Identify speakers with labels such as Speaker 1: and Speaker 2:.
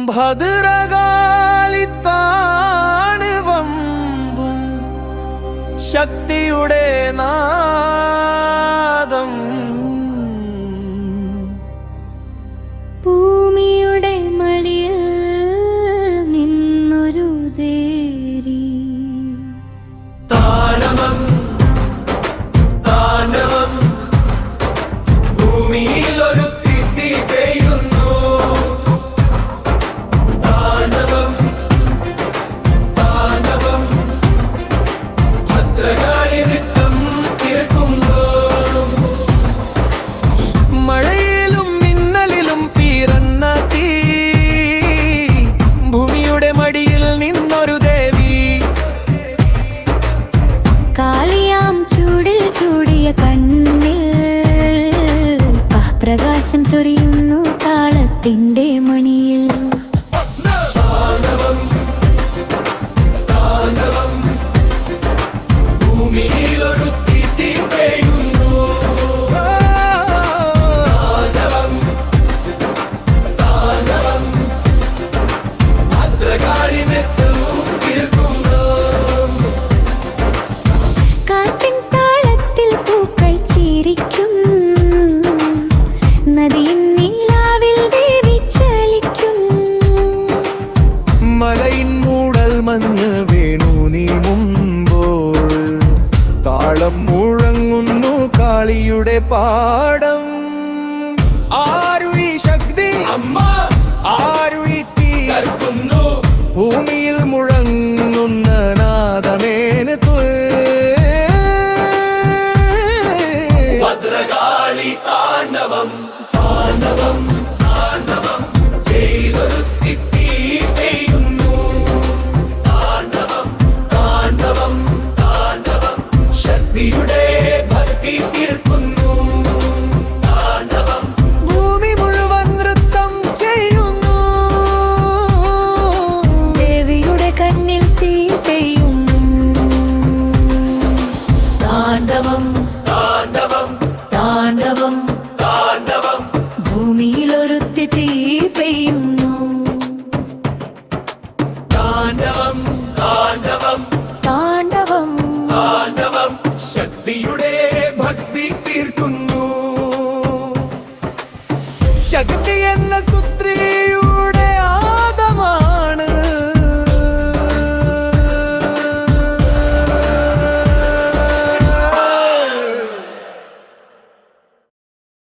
Speaker 1: ഭദ്രകാളിത്താണ് വമ്പും ശക്തിയുടെ നാദം.
Speaker 2: ഭൂമിയുടെ മടിയിൽ നിന്നൊരു ദേരി
Speaker 1: താണ്ഡവം താണ്ഡവം ഭൂമിയിൽ ഒരു തിത്തി പെയ്യുന്നു. താണ്ഡവം താണ്ഡവം ഭദ്രകാളി നൃത്തം തീർക്കുന്നു. മഴയിലും മിന്നലിലും പിറന്ന തീ ഭൂമിയുടെ മടിയിൽ നിന്നൊരു ദേവി.
Speaker 2: കാളിയാം ചൂടിൽ ചൂടിയ കണ്ണിൽ പ്രകാശം ചൊരിയുന്നു താളത്തിന്റെ മണിയിൽ.
Speaker 1: താണ്ഡവം താണ്ഡവം ഭൂമിയിൽ ഒരു തിത്തി പെയ്യുന്നു. താണ്ഡവം താണ്ഡവം ഭദ്രകാളി നൃത്തം തീർക്കുന്നു.
Speaker 2: കാറ്റിൻ താളത്തിൽ പൂക്കൾ ചിരിക്കുന്നു. നദിയിൻ നീലാവിൽ ദേവി ചലിക്കുന്നു.
Speaker 1: മലയിൻ മൂടൽ മഞ്ഞ് വീണു നീങ്ങുമ്പോൾ താളം മുഴങ്ങുന്നു കാളിയുടെ പാടം. ആരു ഈ ശക്തി അമ്മ, ആരു ഈ തീ കർക്കുന്നു. ഭൂമിയിൽ മുഴങ്ങുന്ന നാദമേന് ഭദ്രകാളി താണ്ഡവം താണ്ഡവം താണ്ഡവം ചെയ്തൊരു തിത്തി പെയ്യുന്നു. താണ്ഡവം താണ്ഡവം താണ്ഡവം ശക്തിയുടെ ഭക്തി തീർക്കുന്നു. താണ്ഡവം ഭൂമി മുഴുവൻ നൃത്തം ചെയ്യുന്നു.
Speaker 2: ദേവിയുടെ കണ്ണിൽ തീ പെയ്യുന്നു. താണ്ഡവം
Speaker 1: താണ്ഡവം
Speaker 2: താണ്ഡവം
Speaker 1: താണ്ഡവം
Speaker 2: ഭൂമിയിലൊരുത്തി തീ പെയ്യുന്നു.
Speaker 1: താണ്ഡവം താണ്ഡവം
Speaker 2: താണ്ഡവം
Speaker 1: താണ്ഡവം ശക്തിയുടെ ഭക്തി തീർക്കുന്നു. ശക്തി എന്ന സ്തുതി